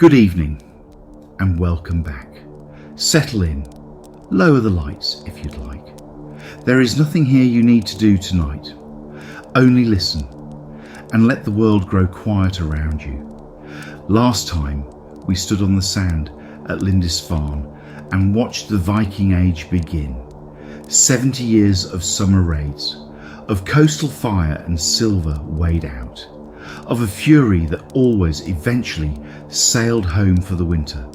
Good evening and welcome back. Settle in, lower the lights if you'd like. There is nothing here you need to do tonight. Only listen and let the world grow quiet around you. Last time we stood on the sand at Lindisfarne and watched the Viking Age begin. 70 years of summer raids, of coastal fire and silver weighed out, of a fury that always eventually sailed home for the winter.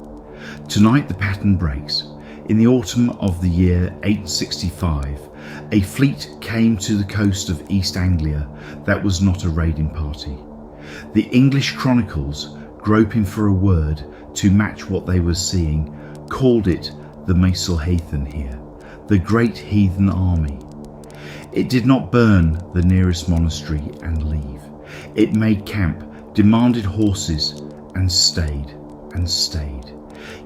Tonight the pattern breaks. In the autumn of the year 865, a fleet came to the coast of East Anglia that was not a raiding party. The English chronicles, groping for a word to match what they were seeing, called it the Heathen here, the great heathen army. It did not burn the nearest monastery and leave. It made camp, demanded horses, and stayed and stayed.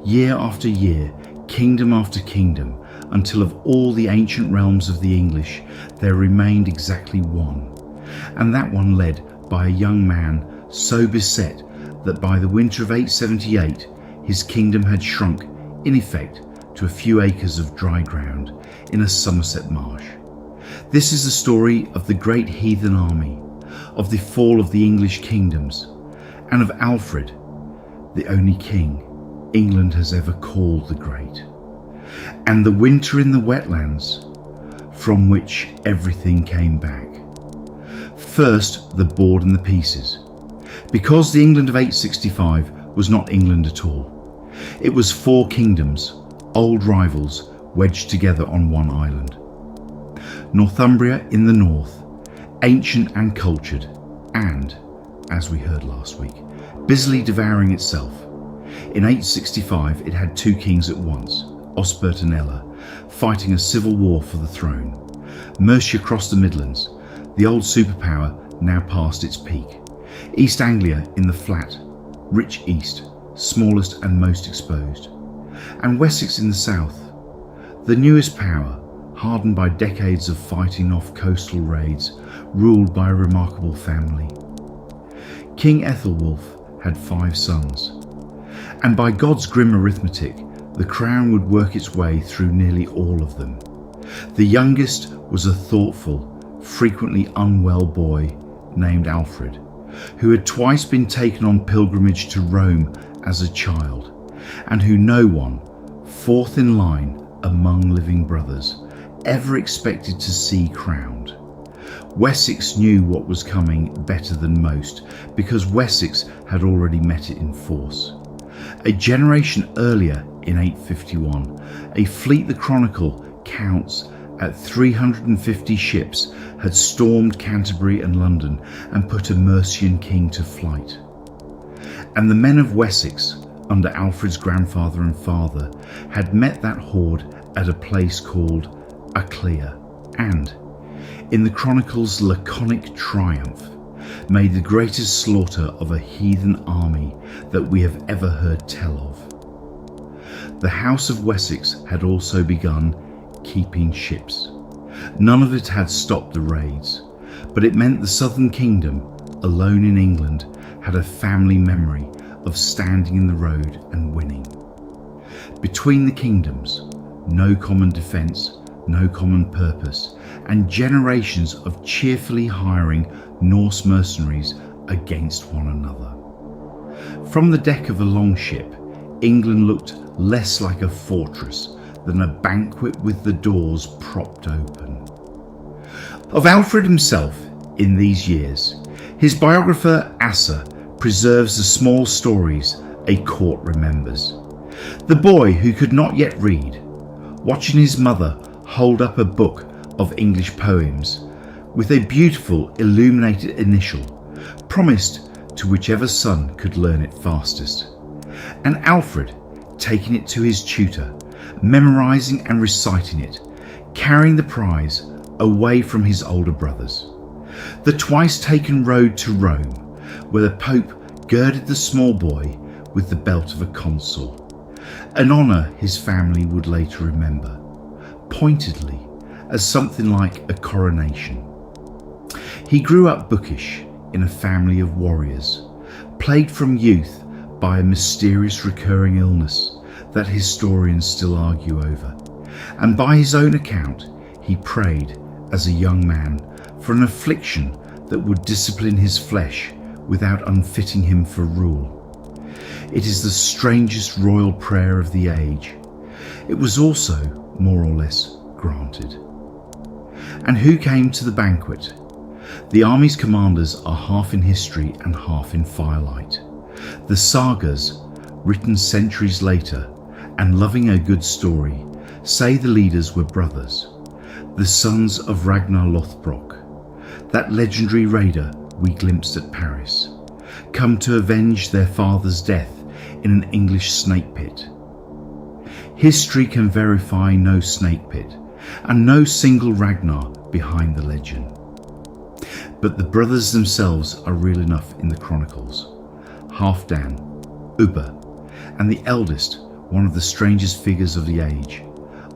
Year after year, kingdom after kingdom, until of all the ancient realms of the English, there remained exactly one. And that one led by a young man so beset that by the winter of 878, his kingdom had shrunk, in effect, to a few acres of dry ground in a Somerset marsh. This is the story of the great heathen army, of the fall of the English kingdoms, and of Alfred, the only king England has ever called the Great, and the winter in the wetlands from which everything came back. First, the board and the pieces, because the England of 865 was not England at all. It was four kingdoms, old rivals wedged together on one island. Northumbria in the north, ancient and cultured, and, as we heard last week, busily devouring itself. In 865 it had two kings at once, Osbert and Ella, fighting a civil war for the throne. Mercia crossed the Midlands, the old superpower now past its peak. East Anglia in the flat, rich east, smallest and most exposed. And Wessex in the south, the newest power, hardened by decades of fighting off coastal raids, ruled by a remarkable family. King Ethelwulf had 5 sons, and by God's grim arithmetic, the crown would work its way through nearly all of them. The youngest was a thoughtful, frequently unwell boy named Alfred, who had twice been taken on pilgrimage to Rome as a child, and who no one, fourth in line among living brothers, ever expected to see crowned. Wessex knew what was coming better than most, because Wessex had already met it in force. A generation earlier, in 851, a fleet the Chronicle counts at 350 ships had stormed Canterbury and London and put a Mercian king to flight. And the men of Wessex, under Alfred's grandfather and father, had met that horde at a place called Aclea, and, in the Chronicle's laconic triumph, made the greatest slaughter of a heathen army that we have ever heard tell of. The House of Wessex had also begun keeping ships. None of it had stopped the raids, but it meant the southern kingdom, alone in England, had a family memory of standing in the road and winning. Between the kingdoms, no common defence, no common purpose, and generations of cheerfully hiring Norse mercenaries against one another. From the deck of a longship, England looked less like a fortress than a banquet with the doors propped open. Of Alfred himself in these years, his biographer Asser preserves the small stories a court remembers. The boy who could not yet read, watching his mother hold up a book of English poems with a beautiful illuminated initial, promised to whichever son could learn it fastest. And Alfred taking it to his tutor, memorising and reciting it, carrying the prize away from his older brothers. The twice taken road to Rome, where the Pope girded the small boy with the belt of a consul, an honour his family would later remember, pointedly as something like a coronation. He grew up bookish in a family of warriors, plagued from youth by a mysterious recurring illness that historians still argue over, and by his own account he prayed as a young man for an affliction that would discipline his flesh without unfitting him for rule. It is the strangest royal prayer of the age. It was also, more or less, granted. And who came to the banquet? The army's commanders are half in history and half in firelight. The sagas, written centuries later and loving a good story, say the leaders were brothers, the sons of Ragnar Lothbrok, that legendary raider we glimpsed at Paris, come to avenge their father's death in an English snake pit. History can verify no snake pit and no single Ragnar behind the legend. But the brothers themselves are real enough in the chronicles. Halfdan, Ubba, and the eldest, one of the strangest figures of the age,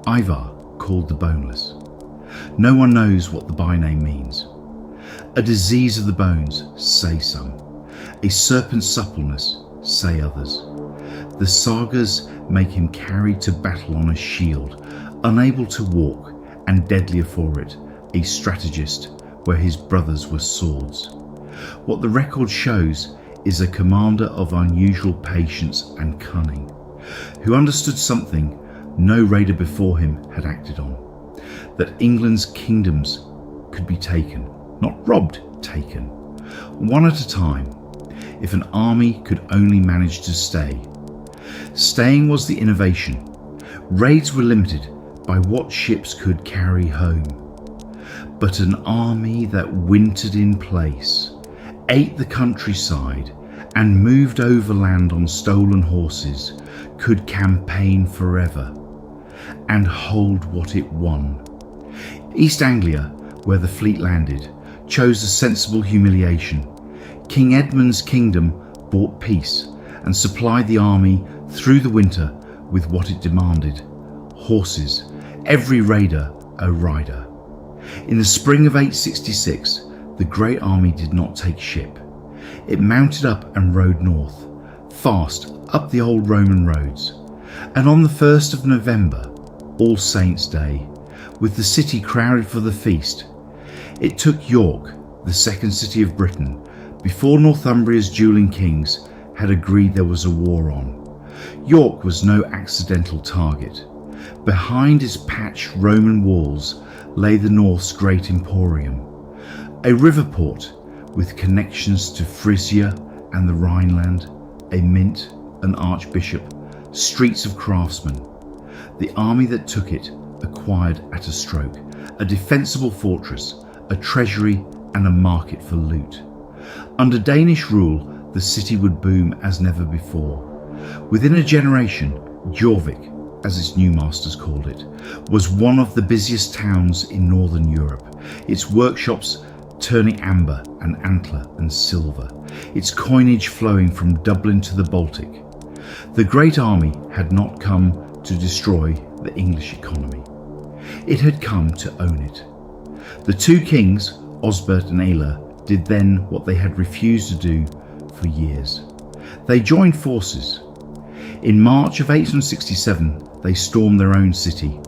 Ivar, called the Boneless. No one knows what the byname means. A disease of the bones, say some. A serpent's suppleness, say others. The sagas make him carried to battle on a shield, unable to walk, and deadlier for it, a strategist where his brothers were swords. What the record shows is a commander of unusual patience and cunning, who understood something no raider before him had acted on, that England's kingdoms could be taken, not robbed, taken, one at a time, if an army could only manage to stay. Staying was the innovation. Raids were limited by what ships could carry home. But an army that wintered in place, ate the countryside, and moved overland on stolen horses could campaign forever and hold what it won. East Anglia, where the fleet landed, chose a sensible humiliation. King Edmund's kingdom bought peace and supplied the army through the winter with what it demanded: horses, every raider a rider. In the spring of 866, the Great Army did not take ship. It mounted up and rode north, fast up the old Roman roads. And on the 1st of November, All Saints' Day, with the city crowded for the feast, it took York, the second city of Britain, before Northumbria's dueling kings had agreed there was a war on. York was no accidental target. Behind its patched Roman walls lay the North's great emporium, a river port with connections to Frisia and the Rhineland, a mint, an archbishop, streets of craftsmen. The army that took it acquired at a stroke a defensible fortress, a treasury, and a market for loot. Under Danish rule, the city would boom as never before. Within a generation, Jorvik, as its new masters called it, was one of the busiest towns in northern Europe, its workshops turning amber and antler and silver, its coinage flowing from Dublin to the Baltic. The Great Army had not come to destroy the English economy. It had come to own it. The two kings, Osbert and Aila, did then what they had refused to do for years. They joined forces. In March of 867, they stormed their own city,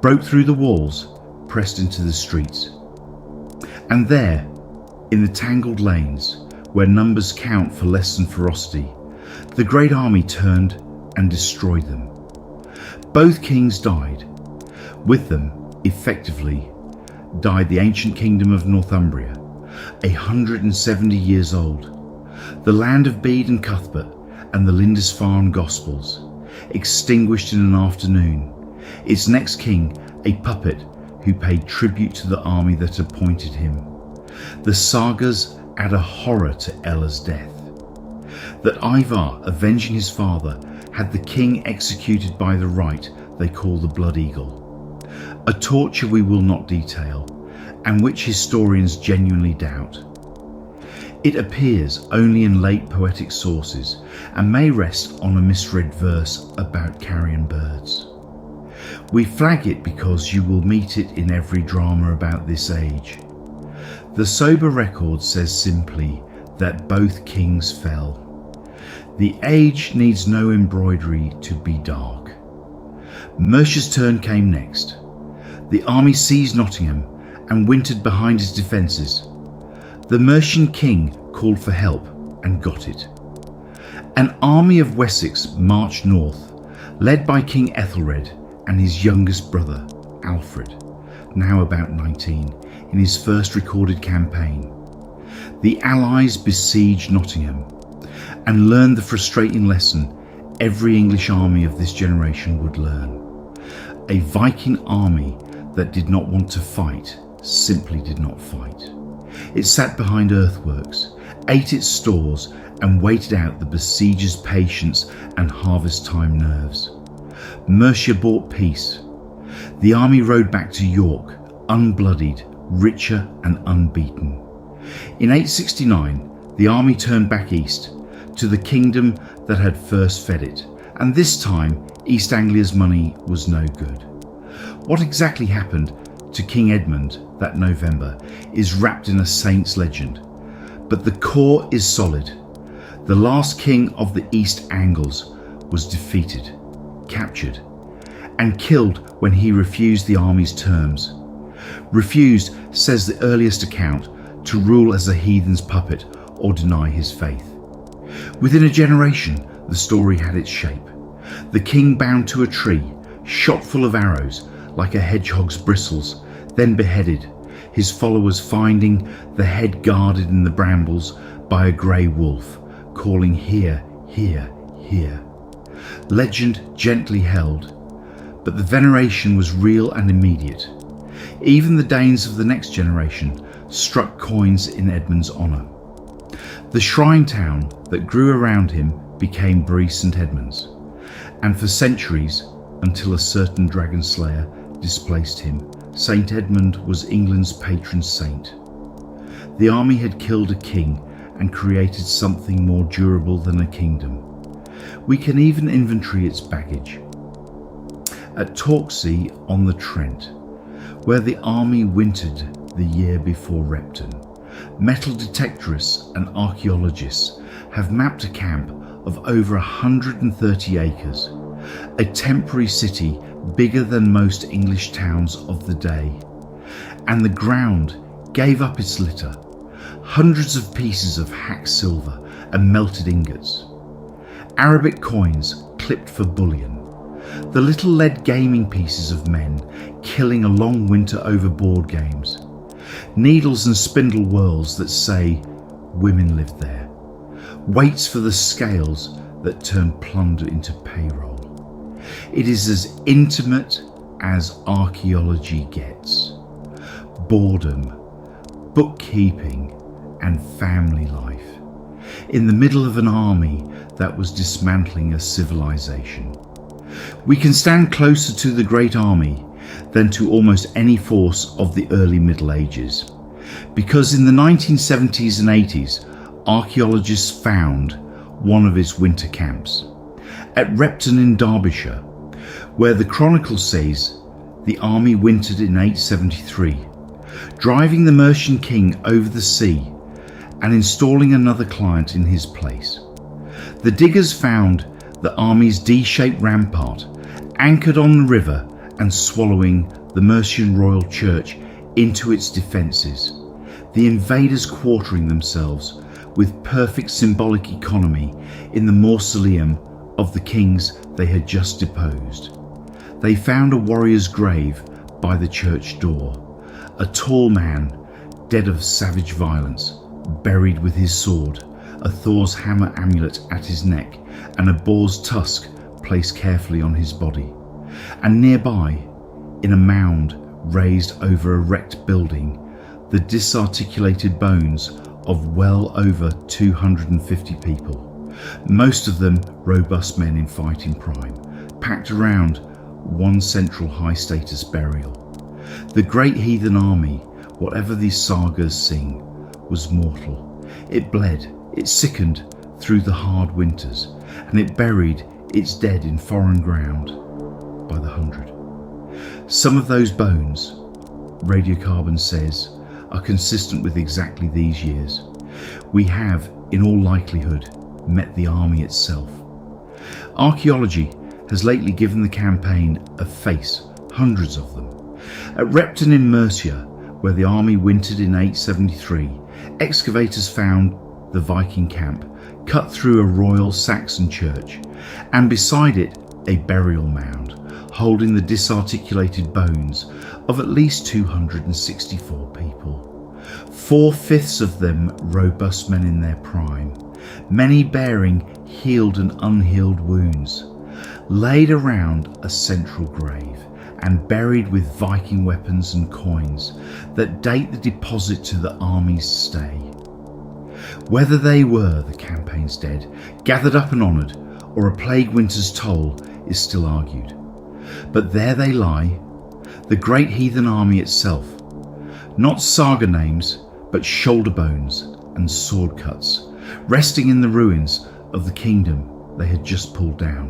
broke through the walls, pressed into the streets. And there, in the tangled lanes, where numbers count for less than ferocity, the Great Army turned and destroyed them. Both kings died. With them, effectively, died the ancient kingdom of Northumbria, 170 years old, the land of Bede and Cuthbert and the Lindisfarne Gospels, extinguished in an afternoon, its next king a puppet who paid tribute to the army that appointed him. The sagas add a horror to Ella's death. That Ivar, avenging his father, had the king executed by the rite they call the Blood Eagle, a torture we will not detail, and which historians genuinely doubt. It appears only in late poetic sources and may rest on a misread verse about carrion birds. We flag it because you will meet it in every drama about this age. The sober record says simply that both kings fell. The age needs no embroidery to be dark. Mercia's turn came next. The army seized Nottingham and wintered behind its defences. The Mercian king called for help and got it. An army of Wessex marched north, led by King Ethelred and his youngest brother, Alfred, now about 19, in his first recorded campaign. The Allies besieged Nottingham and learned the frustrating lesson every English army of this generation would learn. A Viking army that did not want to fight simply did not fight. It sat behind earthworks, ate its stores and waited out the besiegers' patience and harvest time nerves. Mercia bought peace. The army rode back to York, unbloodied, richer and unbeaten. In 869, the army turned back east, to the kingdom that had first fed it, and this time East Anglia's money was no good. What exactly happened to King Edmund that November is wrapped in a saint's legend, but the core is solid. The last king of the East Angles was defeated, captured, and killed when he refused the army's terms. Refused, says the earliest account, to rule as a heathen's puppet or deny his faith. Within a generation, the story had its shape. The king bound to a tree, shot full of arrows, like a hedgehog's bristles, then beheaded, his followers finding the head guarded in the brambles by a grey wolf, calling "Here, here, here." Legend gently held, but the veneration was real and immediate. Even the Danes of the next generation struck coins in Edmund's honour. The shrine town that grew around him became Bury St Edmunds, and for centuries, until a certain dragon slayer displaced him, St Edmund was England's patron saint. The army had killed a king and created something more durable than a kingdom. We can even inventory its baggage. At Torksey on the Trent, where the army wintered the year before Repton, metal detectorists and archaeologists have mapped a camp of over 130 acres, a temporary city bigger than most English towns of the day. And the ground gave up its litter, hundreds of pieces of hacked silver and melted ingots, Arabic coins clipped for bullion, the little lead gaming pieces of men killing a long winter over board games, needles and spindle whirls that say women lived there, weights for the scales that turn plunder into payroll. It is as intimate as archaeology gets. Boredom, bookkeeping and family life in the middle of an army that was dismantling a civilization. We can stand closer to the Great Army than to almost any force of the early Middle Ages, because in the 1970s and 80s, archaeologists found one of its winter camps at Repton in Derbyshire, where the Chronicle says the army wintered in 873, driving the Mercian king over the sea and installing another client in his place. The diggers found the army's D-shaped rampart anchored on the river and swallowing the Mercian royal church into its defences, the invaders quartering themselves with perfect symbolic economy in the mausoleum of the kings they had just deposed. They found a warrior's grave by the church door, a tall man, dead of savage violence, buried with his sword, a Thor's hammer amulet at his neck, and a boar's tusk placed carefully on his body. And nearby, in a mound raised over a wrecked building, the disarticulated bones of well over 250 people, most of them robust men in fighting prime, packed around one central high-status burial. The great heathen army, whatever these sagas sing, was mortal. It bled, it sickened through the hard winters, and it buried its dead in foreign ground by the hundred. Some of those bones, radiocarbon says, are consistent with exactly these years. We have, in all likelihood, met the army itself. Archaeology has lately given the campaign a face, hundreds of them. At Repton in Mercia, where the army wintered in 873, excavators found the Viking camp cut through a royal Saxon church, and beside it a burial mound holding the disarticulated bones of at least 264 people. 4/5 of them robust men in their prime, many bearing healed and unhealed wounds, laid around a central grave and buried with Viking weapons and coins that date the deposit to the army's stay. Whether they were the campaign's dead, gathered up and honoured, or a plague winter's toll is still argued. But there they lie, the great heathen army itself, not saga names, but shoulder bones and sword cuts, resting in the ruins of the kingdom they had just pulled down.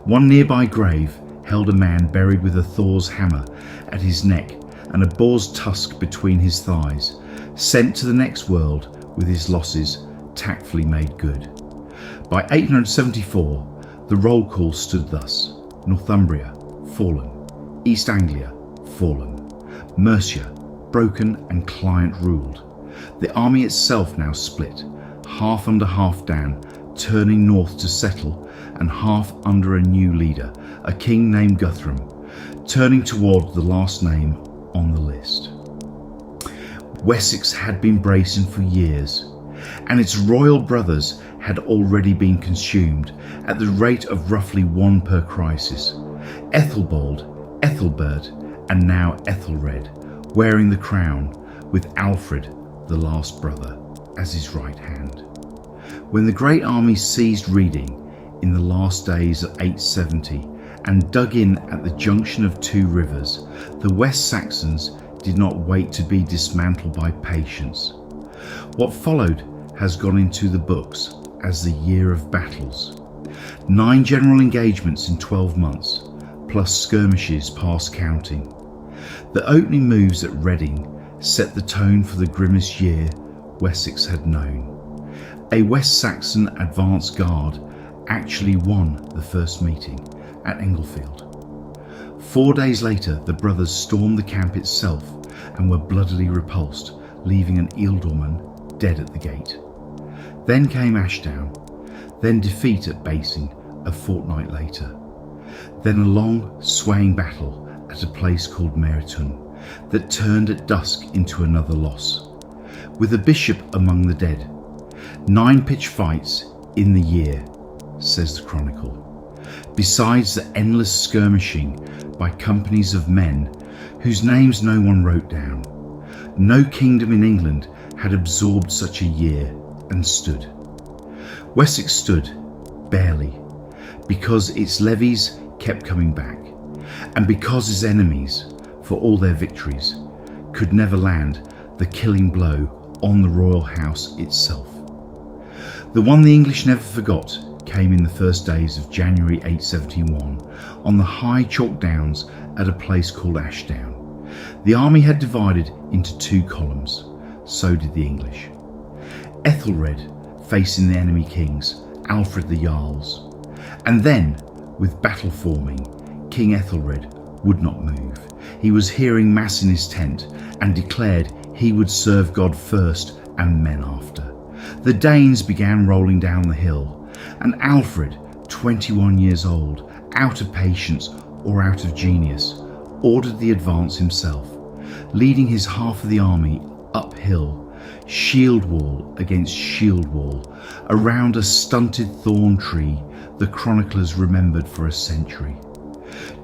One nearby grave held a man buried with a Thor's hammer at his neck and a boar's tusk between his thighs, sent to the next world with his losses tactfully made good. By 874, the roll call stood thus: Northumbria, fallen; East Anglia, fallen; Mercia, broken and client ruled. The army itself now split, half under half down, turning north to settle, and half under a new leader, a king named Guthrum, turning toward the last name on the list. Wessex had been bracing for years, and its royal brothers had already been consumed at the rate of roughly one per crisis. Ethelbald, Ethelbert, and now Ethelred, wearing the crown, with Alfred, the last brother, as his right hand. When the great army ceased reading in the last days of 870 and dug in at the junction of two rivers, the West Saxons did not wait to be dismantled by patience. What followed has gone into the books as the year of battles. 9 general engagements in 12 months, plus skirmishes past counting. The opening moves at Reading set the tone for the grimmest year Wessex had known. A West Saxon advance guard actually won the first meeting at Englefield. 4 days later, the brothers stormed the camp itself and were bloodily repulsed, leaving an ealdorman dead at the gate. Then came Ashdown, then defeat at Basing a fortnight later. Then a long, swaying battle at a place called Martyrdom that turned at dusk into another loss, with a bishop among the dead. 9 pitched fights in the year, says the chronicle, besides the endless skirmishing by companies of men whose names no one wrote down. No kingdom in England had absorbed such a year and stood. Wessex stood, barely, because its levies kept coming back, and because its enemies, for all their victories, could never land the killing blow on the royal house itself. The one the English never forgot came in the first days of January 871 on the high chalk downs at a place called Ashdown. The army had divided into 2 columns, so did the English. Ethelred facing the enemy kings, Alfred the Jarls, and then, with battle forming, King Ethelred would not move. He was hearing mass in his tent and declared he would serve God first and men after. The Danes began rolling down the hill, and Alfred, 21 years old, out of patience or out of genius, ordered the advance himself, leading his half of the army uphill, shield wall against shield wall, around a stunted thorn tree the chroniclers remembered for a century.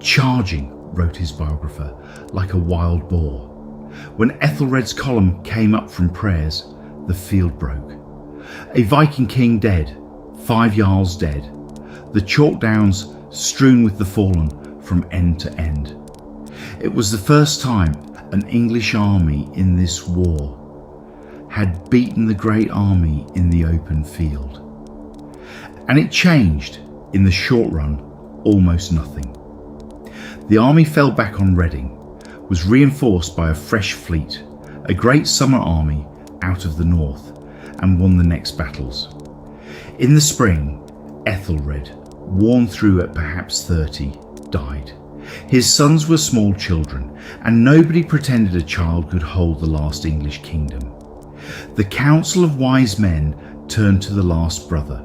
Charging, wrote his biographer, like a wild boar. When Ethelred's column came up from prayers, the field broke. A Viking king dead, 5 Jarls dead, the chalk downs strewn with the fallen from end to end. It was the first time an English army in this war had beaten the great army in the open field. And it changed, in the short run, almost nothing. The army fell back on Reading, was reinforced by a fresh fleet, a great summer army out of the north, and won the next battles. In the spring, Ethelred, worn through at perhaps 30, died. His sons were small children, and nobody pretended a child could hold the last English kingdom. The council of wise men turned to the last brother.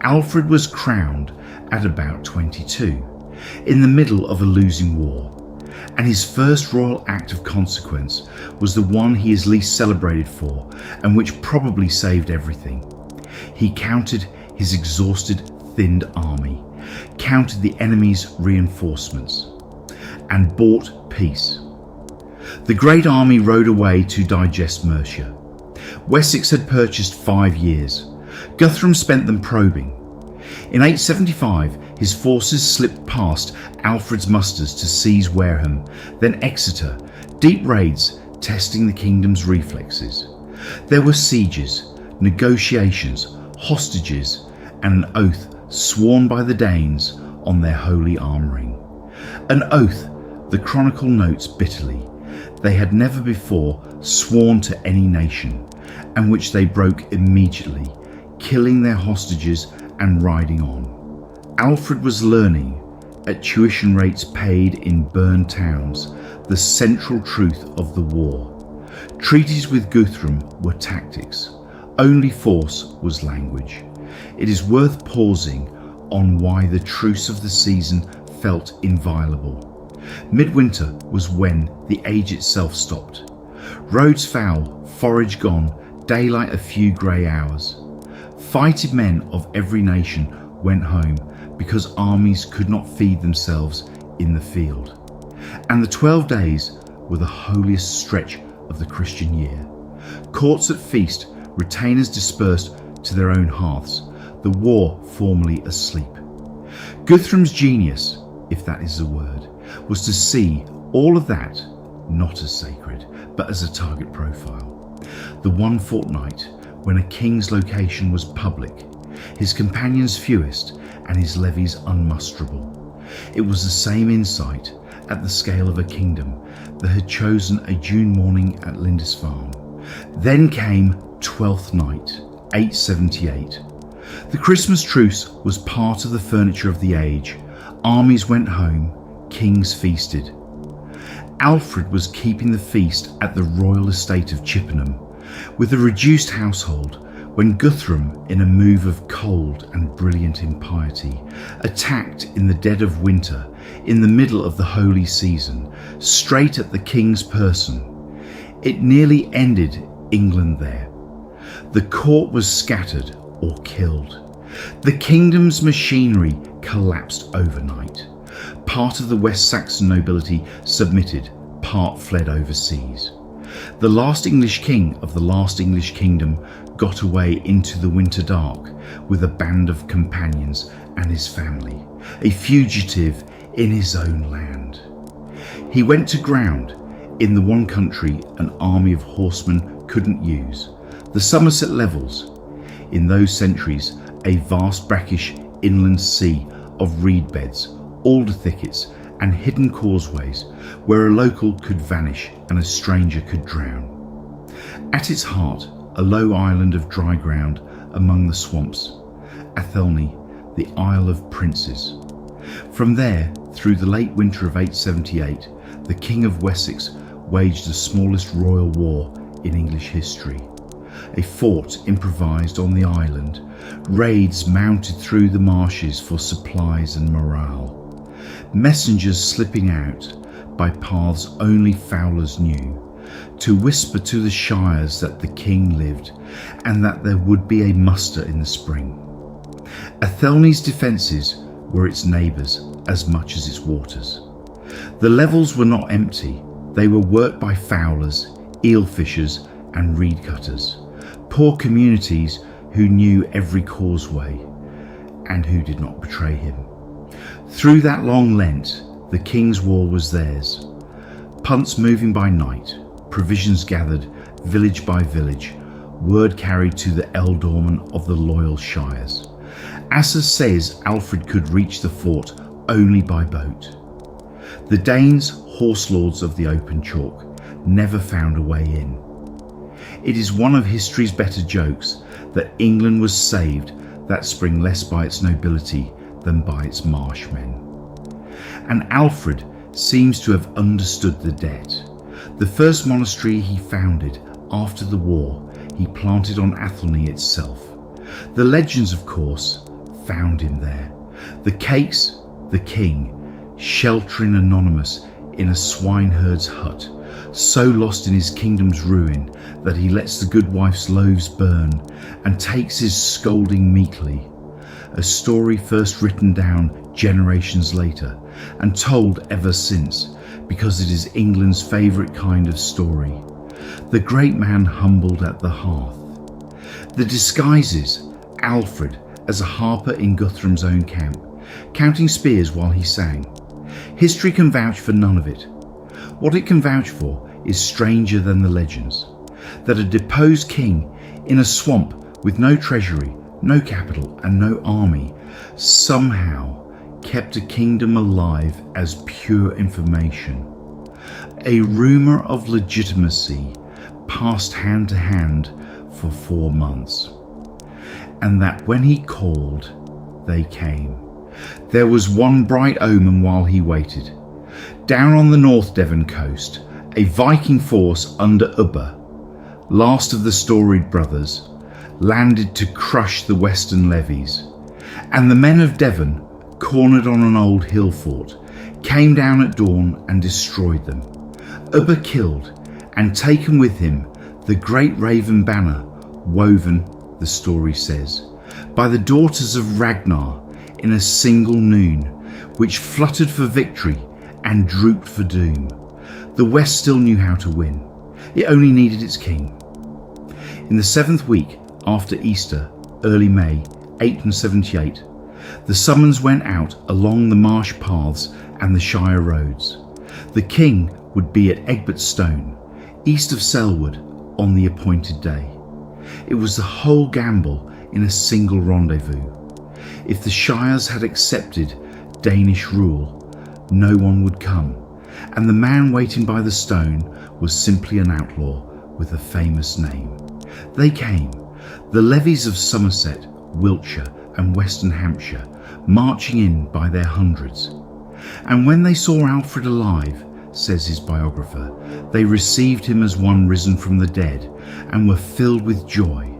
Alfred was crowned at about 22, in the middle of a losing war, and his first royal act of consequence was the one he is least celebrated for, and which probably saved everything. He counted his exhausted, thinned army, counted the enemy's reinforcements, and bought peace. The great army rode away to digest Mercia. Wessex had purchased 5 years. Guthrum spent them probing. In 875, his forces slipped past Alfred's musters to seize Wareham, then Exeter, deep raids testing the kingdom's reflexes. There were sieges, negotiations, hostages, and an oath sworn by the Danes on their holy armouring. An oath, the Chronicle notes bitterly, they had never before sworn to any nation, and which they broke immediately, killing their hostages and riding on. Alfred was learning, at tuition rates paid in burned towns, the central truth of the war. Treaties with Guthrum were tactics. Only force was language. It is worth pausing on why the truce of the season felt inviolable. Midwinter was when the age itself stopped. Roads foul, forage gone, daylight a few grey hours. Fighted men of every nation went home because armies could not feed themselves in the field. And the 12 days were the holiest stretch of the Christian year. Courts at feast, retainers dispersed to their own hearths, the war formally asleep. Guthrum's genius, if that is a word, was to see all of that not as sacred, but as a target profile. The one fortnight when a king's location was public, his companions fewest, and his levies unmusterable. It was the same insight at the scale of a kingdom that had chosen a June morning at Lindisfarne. Then came Twelfth Night, 878. The Christmas truce was part of the furniture of the age. Armies went home, kings feasted. Alfred was keeping the feast at the royal estate of Chippenham, with a reduced household, when Guthrum, in a move of cold and brilliant impiety, attacked in the dead of winter, in the middle of the holy season, straight at the king's person. It nearly ended England there. The court was scattered or killed. The kingdom's machinery collapsed overnight. Part of the West Saxon nobility submitted, part fled overseas. The last English king of the last English kingdom got away into the winter dark with a band of companions and his family, a fugitive in his own land. He went to ground in the one country an army of horsemen couldn't use, the Somerset levels. In those centuries, a vast brackish inland sea of reed beds, alder thickets, and hidden causeways where a local could vanish and a stranger could drown. At its heart, a low island of dry ground among the swamps, Athelney, the Isle of Princes. From there, through the late winter of 878, the King of Wessex waged the smallest royal war in English history. A fort improvised on the island, raids mounted through the marshes for supplies and morale, messengers slipping out by paths only fowlers knew, to whisper to the shires that the king lived and that there would be a muster in the spring. Athelney's defences were its neighbours as much as its waters. The levels were not empty, they were worked by fowlers, eel fishers and reed cutters, poor communities who knew every causeway and who did not betray him. Through that long Lent, the king's war was theirs. Punts moving by night, provisions gathered, village by village, word carried to the ealdormen of the loyal shires. Asser says Alfred could reach the fort only by boat. The Danes, horse lords of the open chalk, never found a way in. It is one of history's better jokes that England was saved that spring less by its nobility than by its marshmen. And Alfred seems to have understood the debt. The first monastery he founded after the war he planted on Athelney itself. The legends, of course, found him there. The cakes, the king, sheltering anonymous in a swineherd's hut, so lost in his kingdom's ruin that he lets the good wife's loaves burn and takes his scolding meekly. A story first written down generations later and told ever since, because it is England's favourite kind of story. The great man humbled at the hearth. The disguises Alfred as a harper in Guthrum's own camp, counting spears while he sang. History can vouch for none of it. What it can vouch for is stranger than the legends, that a deposed king in a swamp with no treasury, no capital and no army somehow kept a kingdom alive as pure information. A rumour of legitimacy passed hand to hand for 4 months, and that when he called, they came. There was one bright omen while he waited. Down on the North Devon coast, a Viking force under Ubba, last of the storied brothers, landed to crush the western levies, and the men of Devon, cornered on an old hill fort, came down at dawn and destroyed them. Ubba killed and taken with him the great raven banner, woven, the story says, by the daughters of Ragnar in a single noon, which fluttered for victory and drooped for doom. The West still knew how to win. It only needed its king. In the 7th week after Easter, early May 878, the summons went out along the marsh paths and the shire roads. The king would be at Egbertstone, east of Selwood, on the appointed day. It was the whole gamble in a single rendezvous. If the shires had accepted Danish rule, no one would come, and the man waiting by the stone was simply an outlaw with a famous name. They came, the levies of Somerset, Wiltshire and Western Hampshire, marching in by their hundreds. And when they saw Alfred alive, says his biographer, they received him as one risen from the dead and were filled with joy.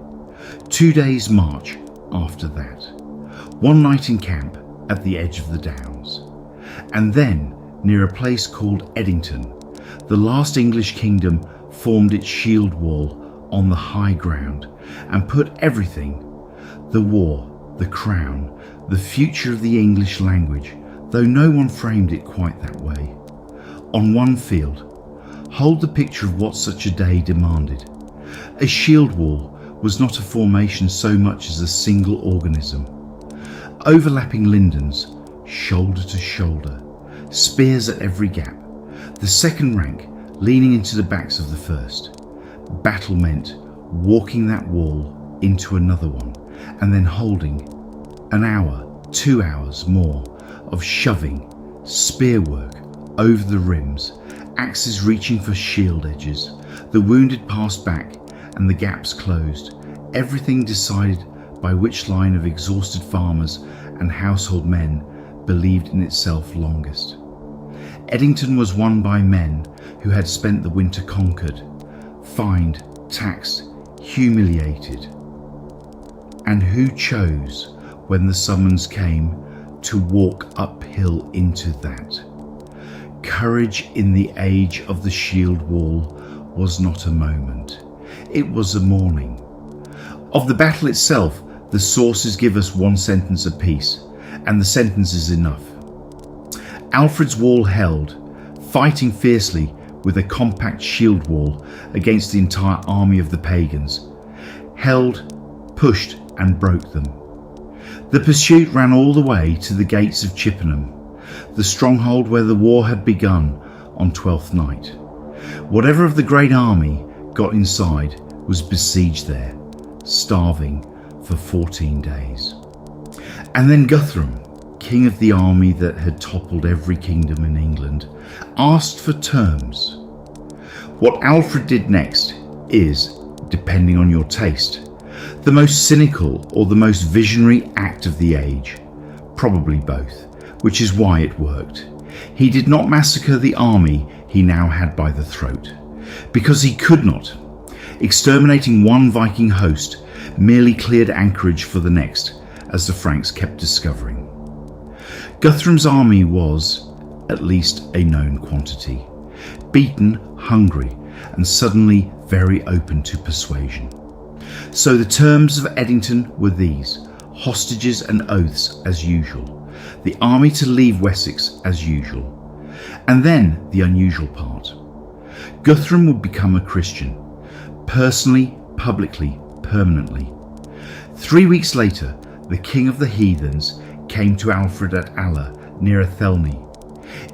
2 days' march after that. 1 night in camp at the edge of the Downs. And then, near a place called Edington, the last English kingdom formed its shield wall on the high ground and put everything, the war, the crown, the future of the English language, though no one framed it quite that way, on one field. Hold the picture of what such a day demanded. A shield wall was not a formation so much as a single organism. Overlapping lindens, shoulder to shoulder, spears at every gap, the second rank leaning into the backs of the first. Battle meant walking that wall into another one and then holding an hour, 2 hours more of shoving, spear work over the rims, axes reaching for shield edges, the wounded passed back and the gaps closed, everything decided by which line of exhausted farmers and household men believed in itself longest. Edington was won by men who had spent the winter conquered, fined, taxed, humiliated, and who chose, when the summons came, to walk uphill into that. Courage in the age of the shield wall was not a moment, it was a morning. Of the battle itself, the sources give us one sentence apiece, and the sentence is enough. Alfred's wall held, fighting fiercely with a compact shield wall against the entire army of the pagans, held, pushed and broke them. The pursuit ran all the way to the gates of Chippenham, the stronghold where the war had begun on Twelfth Night. Whatever of the great army got inside was besieged there, starving for 14 days. And then Guthrum, king of the army that had toppled every kingdom in England, asked for terms. What Alfred did next is, depending on your taste, The most cynical or the most visionary act of the age? Probably both, which is why it worked. He did not massacre the army he now had by the throat, because he could not. Exterminating one Viking host merely cleared anchorage for the next, as the Franks kept discovering. Guthrum's army was, at least, a known quantity, beaten, hungry, and suddenly very open to persuasion. So the terms of Edington were these: hostages and oaths as usual, the army to leave Wessex as usual, and then the unusual part. Guthrum would become a Christian, personally, publicly, permanently. 3 weeks later, the king of the Heathens came to Alfred at Aller near Athelney,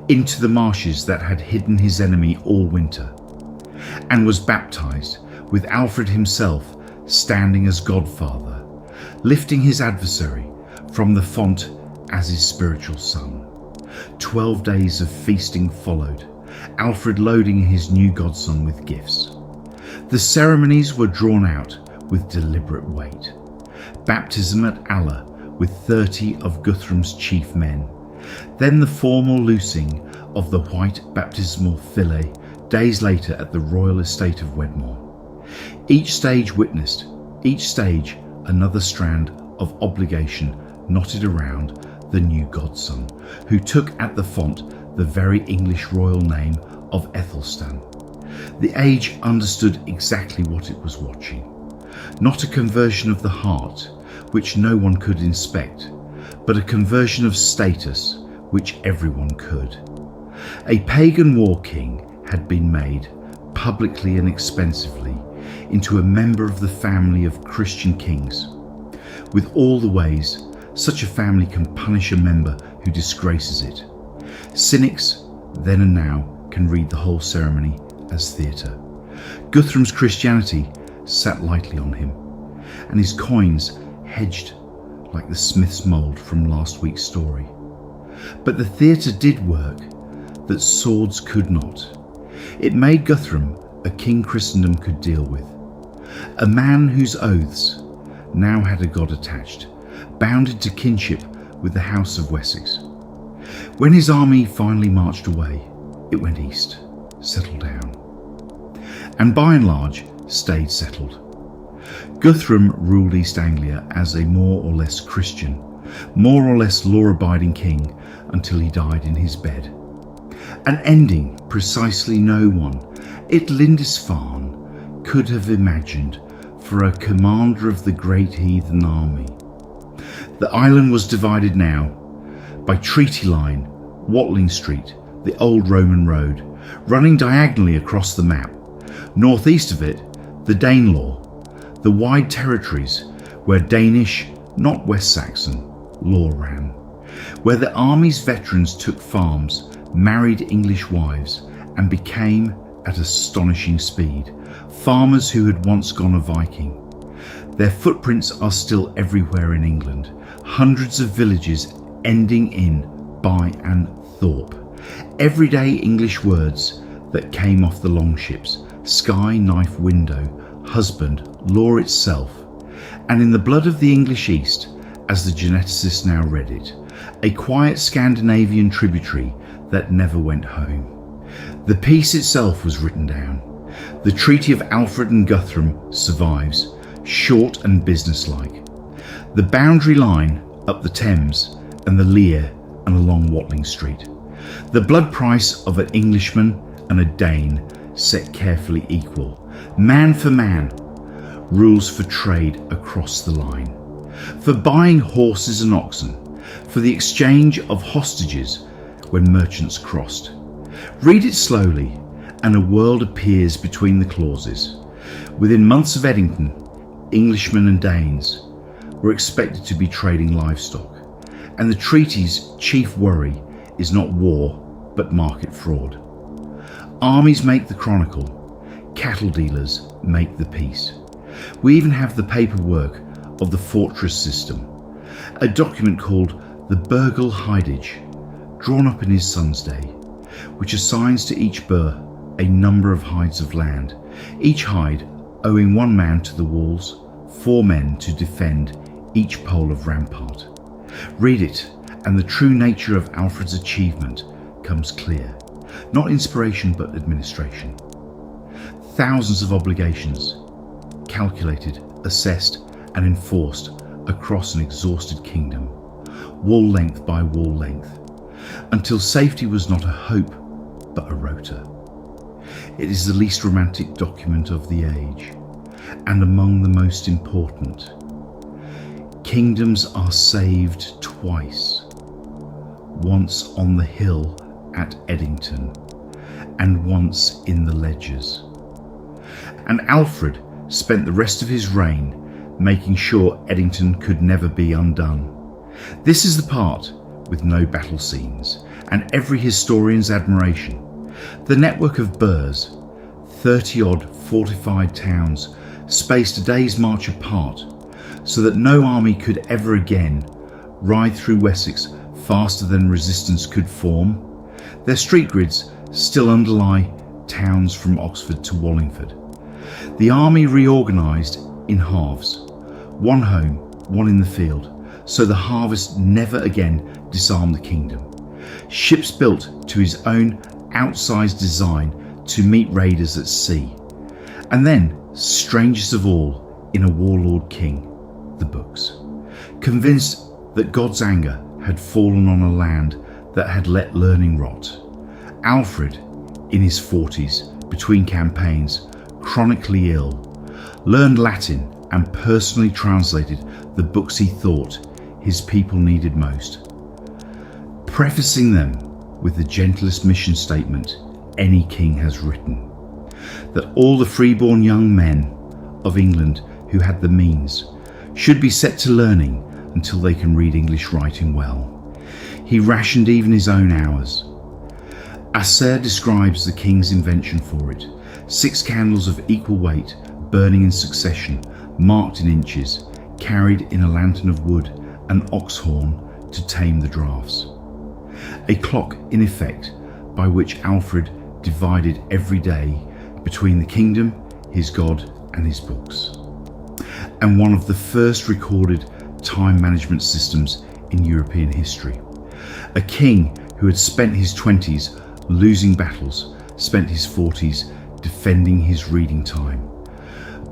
into the marshes that had hidden his enemy all winter, and was baptized, with Alfred himself standing as godfather, lifting his adversary from the font as his spiritual son. 12 days of feasting followed, Alfred loading his new godson with gifts. The ceremonies were drawn out with deliberate weight. Baptism at Aller with 30 of Guthrum's chief men, then the formal loosing of the white baptismal fillet days later at the royal estate of Wedmore. Each stage witnessed, each stage another strand of obligation knotted around the new godson, who took at the font the very English royal name of Athelstan. The age understood exactly what it was watching. Not a conversion of the heart, which no one could inspect, but a conversion of status, which everyone could. A pagan war king had been made, publicly and expensively, into a member of the family of Christian kings, with all the ways such a family can punish a member who disgraces it. Cynics, then and now, can read the whole ceremony as theatre. Guthrum's Christianity sat lightly on him, and his coins hedged like the smith's mould from last week's story. But the theatre did work that swords could not. It made Guthrum a king Christendom could deal with, a man whose oaths now had a god attached, bounded to kinship with the House of Wessex. When his army finally marched away, it went east, settled down, and by and large stayed settled. Guthrum ruled East Anglia as a more or less Christian, more or less law-abiding king until he died in his bed. An ending precisely no one at Lindisfarne could have imagined for a commander of the great heathen army. The island was divided now by Treaty Line, Watling Street, the old Roman road, running diagonally across the map. Northeast of it, the Danelaw, the wide territories where Danish, not West Saxon, law ran, where the army's veterans took farms, married English wives, and became, at astonishing speed, farmers who had once gone a Viking. Their footprints are still everywhere in England, hundreds of villages ending in by and Thorpe. Everyday English words that came off the longships: sky, knife, window, husband, law itself. And in the blood of the English East, as the geneticists now read it, a quiet Scandinavian tributary that never went home. The peace itself was written down. The Treaty of Alfred and Guthrum survives, short and businesslike. The boundary line up the Thames and the Lear and along Watling Street. The blood price of an Englishman and a Dane set carefully equal, man for man, rules for trade across the line, for buying horses and oxen, for the exchange of hostages when merchants crossed. Read it slowly, and a world appears between the clauses. Within months of Edington, Englishmen and Danes were expected to be trading livestock, and the treaty's chief worry is not war, but market fraud. Armies make the chronicle, cattle dealers make the peace. We even have the paperwork of the fortress system, a document called the Burgle Hidage, drawn up in his son's day, which assigns to each burh a number of hides of land, each hide owing one man to the walls, 4 men to defend each pole of rampart. Read it, and the true nature of Alfred's achievement comes clear. Not inspiration, but administration. Thousands of obligations, calculated, assessed, and enforced across an exhausted kingdom, wall length by wall length, until safety was not a hope, but a rota. It is the least romantic document of the age, and among the most important. Kingdoms are saved twice, once on the hill at Edington, and once in the ledgers. And Alfred spent the rest of his reign making sure Edington could never be undone. This is the part with no battle scenes, and every historian's admiration. The network of burhs, 30-odd fortified towns, spaced a day's march apart, so that no army could ever again ride through Wessex faster than resistance could form. Their street grids still underlie towns from Oxford to Wallingford. The army reorganised in halves, one home, one in the field, so the harvest never again disarmed the kingdom. Ships built to his own outsized design to meet raiders at sea. And then, strangest of all, in a warlord king, the books. Convinced that God's anger had fallen on a land that had let learning rot, Alfred, in his 40s, between campaigns, chronically ill, learned Latin and personally translated the books he thought his people needed most, prefacing them with the gentlest mission statement any king has written, that all the freeborn young men of England who had the means should be set to learning until they can read English writing well. He rationed even his own hours. Asser describes the king's invention for it: 6 candles of equal weight, burning in succession, marked in inches, carried in a lantern of wood, an ox horn to tame the draughts. A clock, in effect, by which Alfred divided every day between the kingdom, his God, and his books. And one of the first recorded time management systems in European history. A king who had spent his 20s losing battles, spent his 40s defending his reading time.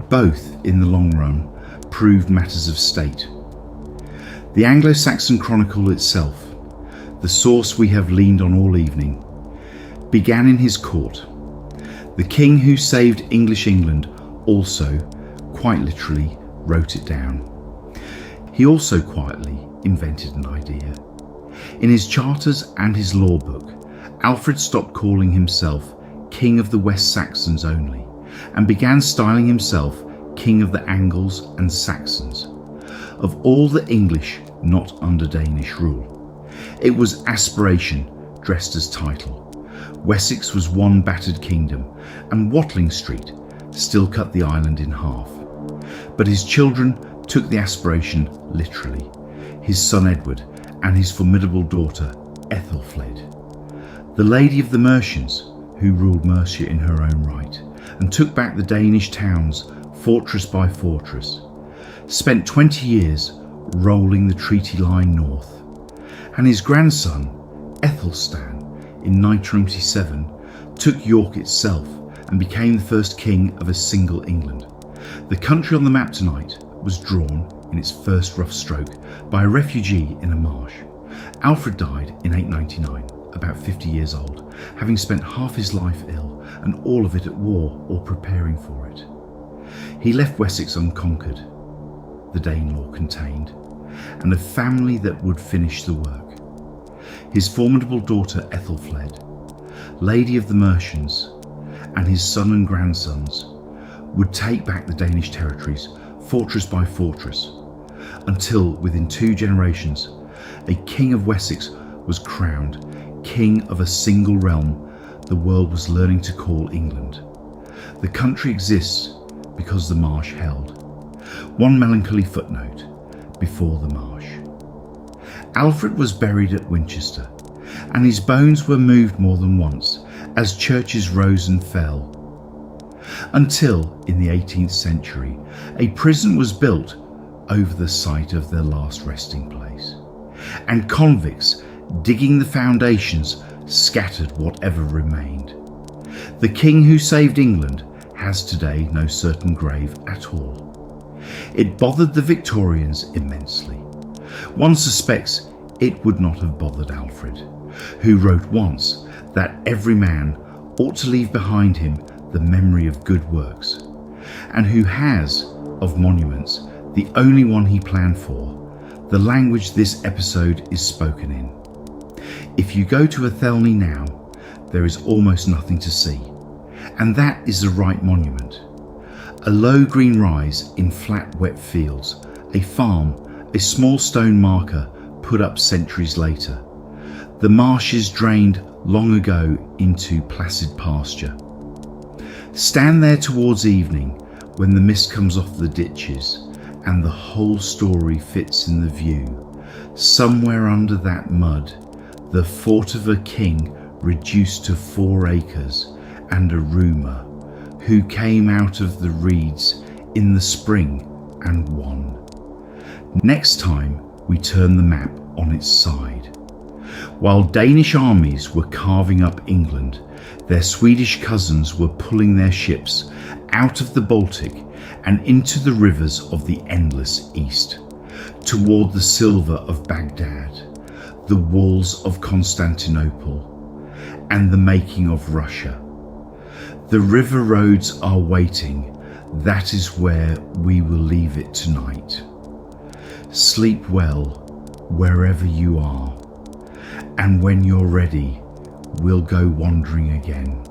Both, in the long run, proved matters of state. The Anglo-Saxon Chronicle itself, the source we have leaned on all evening, began in his court. The king who saved English England also, quite literally, wrote it down. He also quietly invented an idea. In his charters and his law book, Alfred stopped calling himself King of the West Saxons only, and began styling himself King of the Angles and Saxons, of all the English not under Danish rule. It was aspiration dressed as title. Wessex was one battered kingdom, and Watling Street still cut the island in half. But his children took the aspiration literally. His son Edward and his formidable daughter Ethelfled, the Lady of the Mercians, who ruled Mercia in her own right, and took back the Danish towns fortress by fortress, spent 20 years rolling the treaty line north. And his grandson, Aethelstan, in 927, took York itself and became the first king of a single England. The country on the map tonight was drawn, in its first rough stroke, by a refugee in a marsh. Alfred died in 899, about 50 years old, having spent half his life ill and all of it at war or preparing for it. He left Wessex unconquered, the Danelaw contained, and a family that would finish the work. His formidable daughter Ethelfled, Lady of the Mercians, and his son and grandsons would take back the Danish territories, fortress by fortress, until within 2 generations, a king of Wessex was crowned king of a single realm the world was learning to call England. The country exists because the marsh held. One melancholy footnote before the marsh. Alfred was buried at Winchester, and his bones were moved more than once as churches rose and fell. until, in the 18th century, a prison was built over the site of their last resting place, and convicts digging the foundations scattered whatever remained. The king who saved England has today no certain grave at all. It bothered the Victorians immensely. One suspects it would not have bothered Alfred, who wrote once that every man ought to leave behind him the memory of good works, and who has, of monuments, the only one he planned for, the language this episode is spoken in. If you go to Athelney now, there is almost nothing to see, and that is the right monument. A low green rise in flat wet fields, a farm, a small stone marker put up centuries later. The marshes drained long ago into placid pasture. Stand there towards evening when the mist comes off the ditches and the whole story fits in the view. Somewhere under that mud, the fort of a king reduced to 4 acres, and a rumour, who came out of the reeds in the spring and won. Next time we turn the map on its side. While Danish armies were carving up England, their Swedish cousins were pulling their ships out of the Baltic and into the rivers of the endless East, toward the silver of Baghdad, the walls of Constantinople, and the making of Russia. The river roads are waiting. That is where we will leave it tonight. Sleep well wherever you are, and when you're ready, we'll go wandering again.